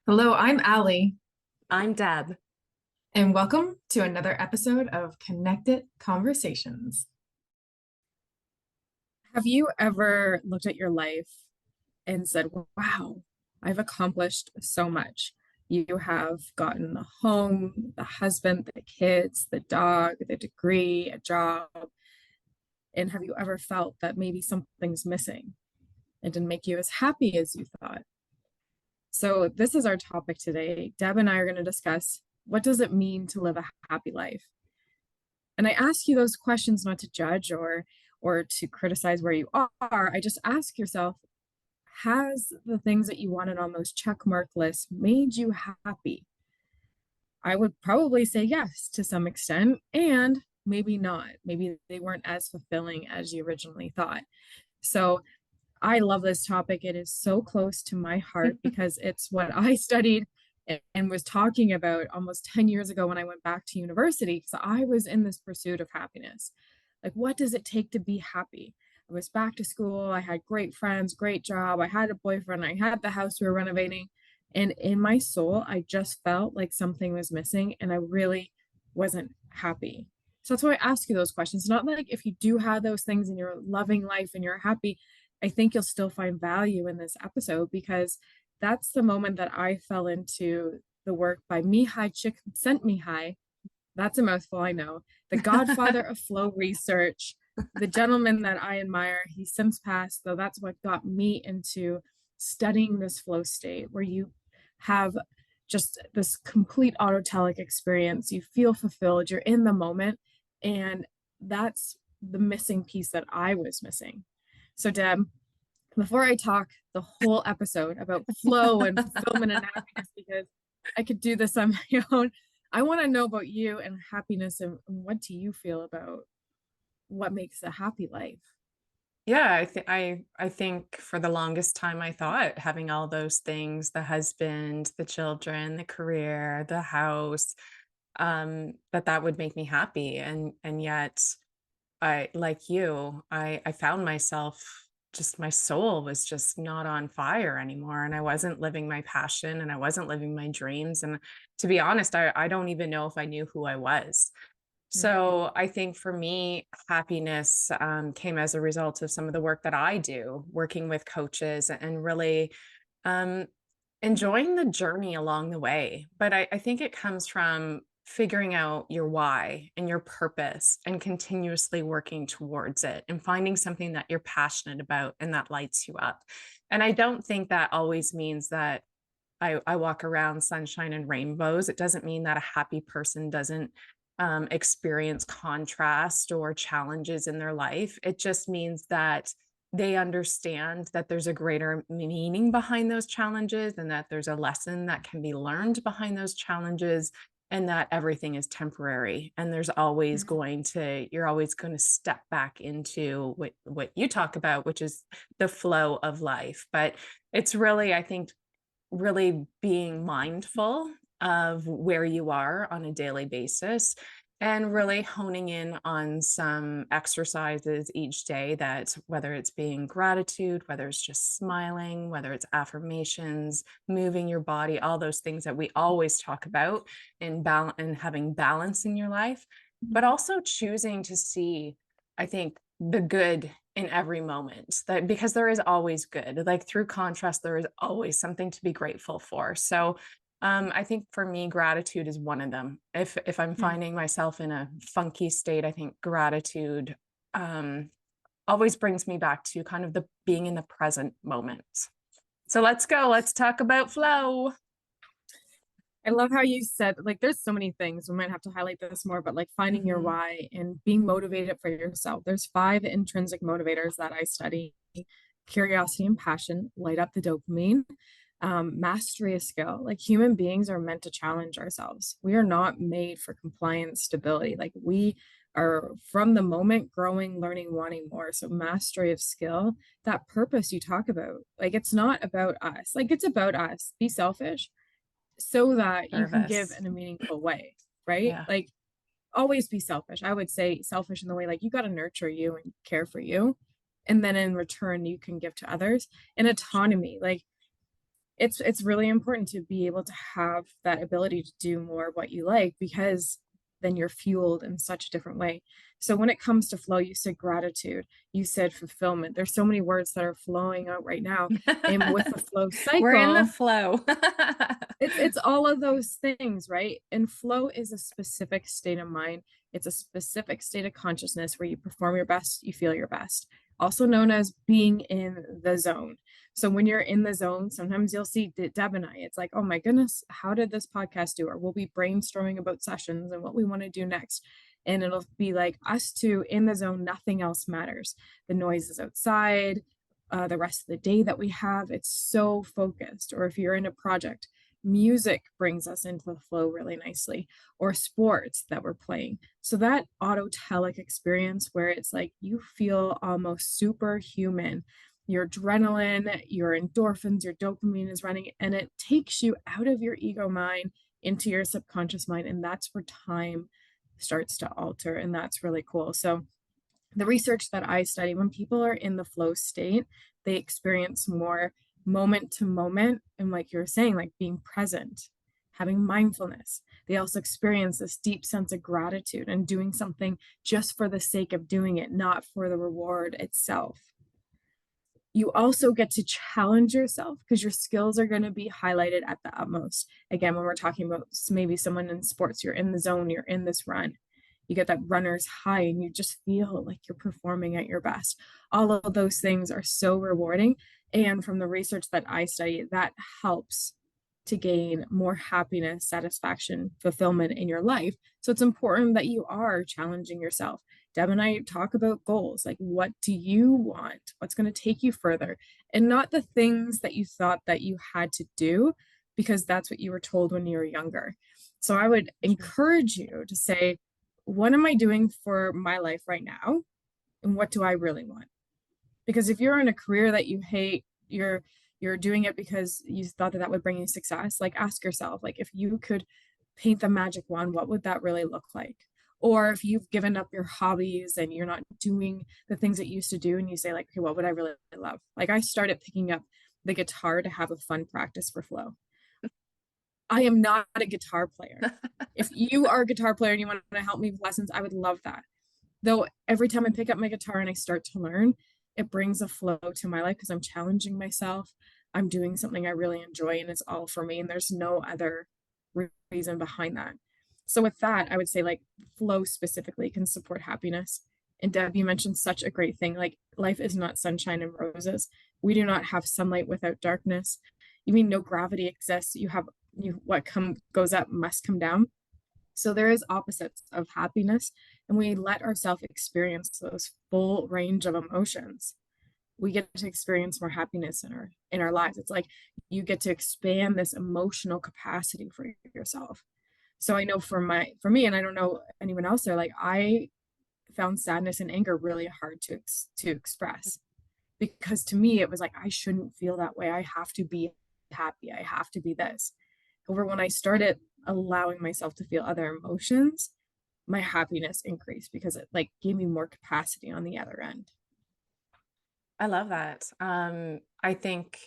Hello, I'm Allie, I'm Deb. and welcome to another episode of Connected Conversations. Have you ever looked at your life and said, wow, I've accomplished so much? You have gotten the home, the husband, the kids, the dog, the degree, a job. And have you ever felt that maybe something's missing and didn't make you as happy as you thought? So, this is our topic today. Deb and I are going to discuss what does it mean to live a happy life? And I ask you those questions not to judge or to criticize where you are. I just ask yourself, has the things that you wanted on those check mark lists made you happy? I would probably say yes to some extent, and maybe not. Maybe they weren't as fulfilling as you originally thought. So I love this topic. It is so close to my heart because it's what I studied and was talking about almost 10 years ago when I went back to university because I was in this pursuit of happiness. Like, what does it take to be happy? I was back to school. I had great friends, great job. I had a boyfriend. I had the house we were renovating. And in my soul, I just felt like something was missing and I really wasn't happy. So that's why I ask you those questions. Not like if you do have those things in your loving life and you're happy, I think you'll still find value in this episode because that's the moment that I fell into the work by Mihai Csikszentmihalyi. That's a mouthful, I know. The godfather of flow research, the gentleman that I admire. He's since passed, though that's what got me into studying this flow state where you have just this complete autotelic experience. You feel fulfilled, you're in the moment, and that's the missing piece that I was missing. So, Deb, before I talk the whole episode about flow and fulfillment and happiness, because I could do this on my own, I want to know about you and happiness and what do you feel about what makes a happy life? Yeah, I think for the longest time I thought having all those things, the husband, the children, the career, the house, that would make me happy. And yet I like you, I found myself just my soul was just not on fire anymore. And I wasn't living my passion and I wasn't living my dreams. And to be honest, I don't even know if I knew who I was. Mm. So I think for me, happiness came as a result of some of the work that I do, working with coaches and really um, enjoying the journey along the way. But I think it comes from figuring out your why and your purpose and continuously working towards it and finding something that you're passionate about and that lights you up. And I don't think that always means that I walk around sunshine and rainbows. It doesn't mean that a happy person doesn't experience contrast or challenges in their life. It just means that they understand that there's a greater meaning behind those challenges and that there's a lesson that can be learned behind those challenges and that everything is temporary and you're always going to step back into what you talk about, which is the flow of life. But it's really, I think, really being mindful of where you are on a daily basis and really honing in on some exercises each day that whether it's being gratitude, whether it's just smiling, whether it's affirmations, moving your body, all those things that we always talk about in balance and having balance in your life, but also choosing to see, I think, the good in every moment that because there is always good, like through contrast there is always something to be grateful for. So I think for me gratitude is one of them. If I'm Mm. finding myself in a funky state, I think gratitude um always brings me back to kind of the being in the present moment. So let's talk about flow. I love how you said, like, there's so many things. We might have to highlight this more, but like finding your Mhm. why and being motivated for yourself. There's five intrinsic motivators that I study: curiosity and passion, light up the dopamine, mastery of skill. Like, human beings are meant to challenge ourselves. We are not made for compliance stability. Like, we are from the moment growing, learning, wanting more. So, mastery of skill, that purpose you talk about, like, it's not about us. Like, it's about us. Be selfish so that you can give Service. in a meaningful way, right? Yeah. Like, always be selfish. I would say selfish in the way like you got to nurture you and care for you. And then in return, you can give to others. And autonomy, like It's really important to be able to have that ability to do more of what you like, because then you're fueled in such a different way. So when it comes to flow, you said gratitude, you said fulfillment. There's so many words that are flowing out right now. And with the flow We're in the cycle, flow. it's all of those things, right? And flow is a specific state of mind. It's a specific state of consciousness where you perform your best, you feel your best. Also known as being in the zone. So when you're in the zone, sometimes you'll see Deb and I. It's like, oh my goodness, how did this podcast do? Or we'll be brainstorming about sessions and what we want to do next. And it'll be like us two in the zone, nothing else matters. The noise is outside, the rest of the day that we have, it's so focused. Or if you're in a project, music brings us into the flow really nicely, or sports that we're playing. So that autotelic experience where it's like you feel almost superhuman. Your adrenaline, your endorphins, your dopamine is running, and it takes you out of your ego mind into your subconscious mind. And that's where time starts to alter. And that's really cool. So the research that I study, when people are in the flow state, they experience more moment to moment. And like you were saying, like being present, having mindfulness. They also experience this deep sense of gratitude and doing something just for the sake of doing it, not for the reward itself. You also get to challenge yourself because your skills are going to be highlighted at the utmost. Again, when we're talking about maybe someone in sports, you're in the zone, you're in this run, you get that runner's high and you just feel like you're performing at your best. All of those things are so rewarding. And from the research that I study, that helps to gain more happiness, satisfaction, fulfillment in your life. So it's important that you are challenging yourself. Deb and I talk about goals, like what do you want? What's going to take you further? And not the things that you thought that you had to do because that's what you were told when you were younger. So I would encourage you to say, what am I doing for my life right now? And what do I really want? Because if you're in a career that you hate, you're doing it because you thought that that would bring you success. Like ask yourself, like if you could paint the magic wand, what would that really look like? Or if you've given up your hobbies and you're not doing the things that you used to do, and you say like, okay, what would I really love? Like I started picking up the guitar to have a fun practice for flow. I am not a guitar player. If you are a guitar player and you want to help me with lessons, I would love that. Though every time I pick up my guitar and I start to learn, it brings a flow to my life because I'm challenging myself. I'm doing something I really enjoy and it's all for me. And there's no other reason behind that. So, with that, I would say like flow specifically can support happiness. And Deb, you mentioned such a great thing. Like, life is not sunshine and roses. We do not have sunlight without darkness. You mean no gravity exists? You have what come goes up must come down. So there is opposites of happiness, and we let ourselves experience those full range of emotions. We get to experience more happiness in our lives. It's like you get to expand this emotional capacity for yourself. So I know for me, and I don't know anyone else there, like I found sadness and anger really hard to express because to me it was like I shouldn't feel that way. I have to be happy. I have to be this. However, when I started allowing myself to feel other emotions, my happiness increased because it like gave me more capacity on the other end. I love that. I think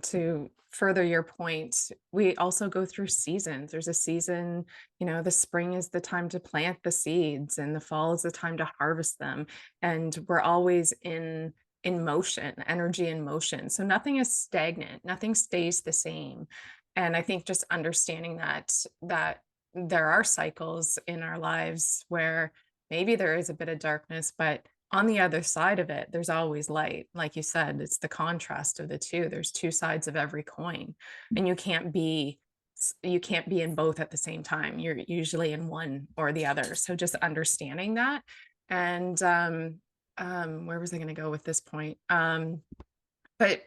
to further your point, we also go through seasons. There's a season, the spring is the time to plant the seeds and the fall is the time to harvest them. And we're always in motion, energy in motion. So nothing is stagnant, nothing stays the same. And I think just understanding that there are cycles in our lives where maybe there is a bit of darkness, but on the other side of it, there's always light. Like you said, it's the contrast of the two. There's two sides of every coin, and you can't be in both at the same time. You're usually in one or the other. So just understanding that. And where was I going to go with this point? But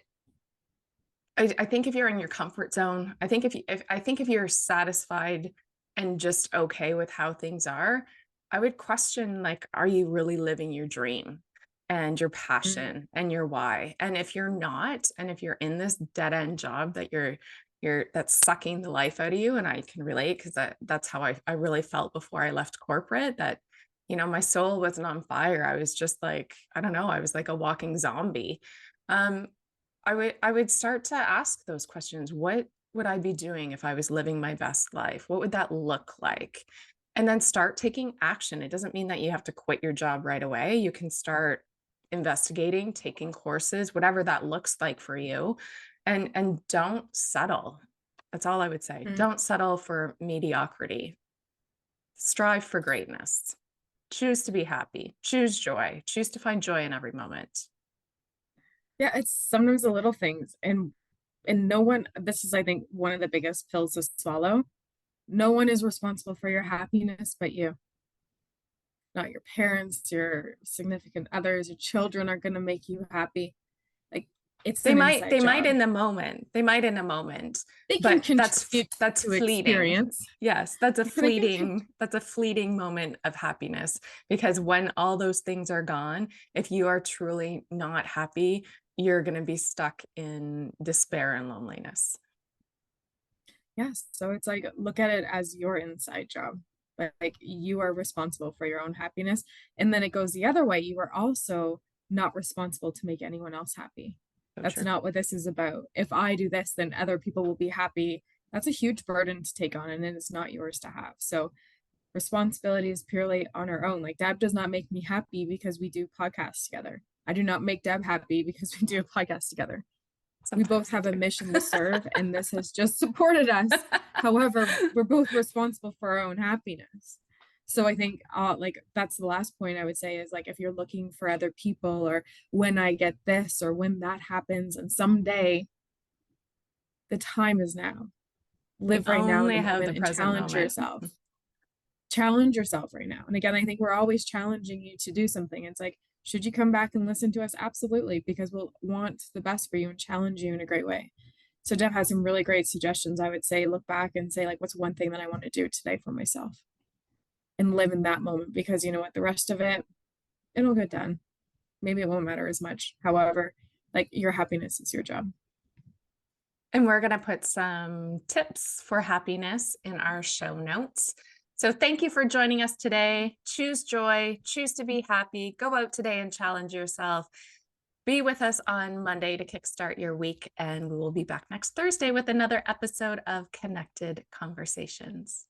I think if you're in your comfort zone, I think if you're satisfied and just okay with how things are, I would question like, are you really living your dream and your Mm. passion and your why? And if you're not, and if you're in this dead end job that you're that's sucking the life out of you, and I can relate because that's how I really felt before I left corporate that, my soul wasn't on fire. I was just like, I don't know, I was like a walking zombie. Um, I would start to ask those questions. What would I be doing if I was living my best life? What would that look like? And then start taking action. It doesn't mean that you have to quit your job right away. You can start investigating, taking courses, whatever that looks like for you. And don't settle. That's all I would say. Mm. Don't settle for mediocrity. Strive for greatness. Choose to be happy. Choose joy. Choose to find joy in every moment. Yeah, it's sometimes the little things, and no one, this is I think one of the biggest pills to swallow. No one is responsible for your happiness but you. Not your parents, your significant others, your children are going to make you happy. Like, it's They an might inside they might job. in the moment. They might in a moment, They can but that's contribute that's to fleeting. experience. Yes, They can that's a fleeting moment of happiness because when all those things are gone, if you are truly not happy, you're going to be stuck in despair and loneliness. Yes. So it's like, look at it as your inside job. But like, you are responsible for your own happiness. And then it goes the other way. You are also not responsible to make anyone else happy. So That's true. not what this is about. If I do this, then other people will be happy. That's a huge burden to take on, and it is not yours to have. So responsibility is purely on our own. Like, Deb does not make me happy because we do podcasts together. I do not make Deb happy because we do a podcast together. We both Sometimes I have a do. mission to serve, and this has just supported us. However, we're both responsible for our own happiness. So I think like that's the last point I would say is like, if you're looking for other people, or when I get this or when that happens and someday, the time is now. You Live right now in only the have the moment and present challenge moment. yourself. Challenge yourself right now. And again, I think we're always challenging you to do something. It's like, should you come back and listen to us? Absolutely, because we'll want the best for you and challenge you in a great way. So Deb has some really great suggestions. I would say look back and say, like, what's one thing that I want to do today for myself, and live in that moment, because you know what, the rest of it, it'll get done. Maybe it won't matter as much. However, like, your happiness is your job. And we're going to put some tips for happiness in our show notes. So thank you for joining us today. Choose joy, choose to be happy. Go out today and challenge yourself. Be with us on Monday to kickstart your week, and we will be back next Thursday with another episode of Connected Conversations.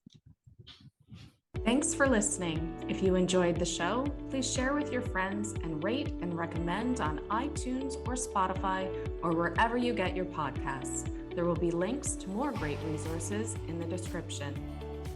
Thanks for listening. If you enjoyed the show, please share with your friends and rate and recommend on iTunes or Spotify or wherever you get your podcasts. There will be links to more great resources in the description.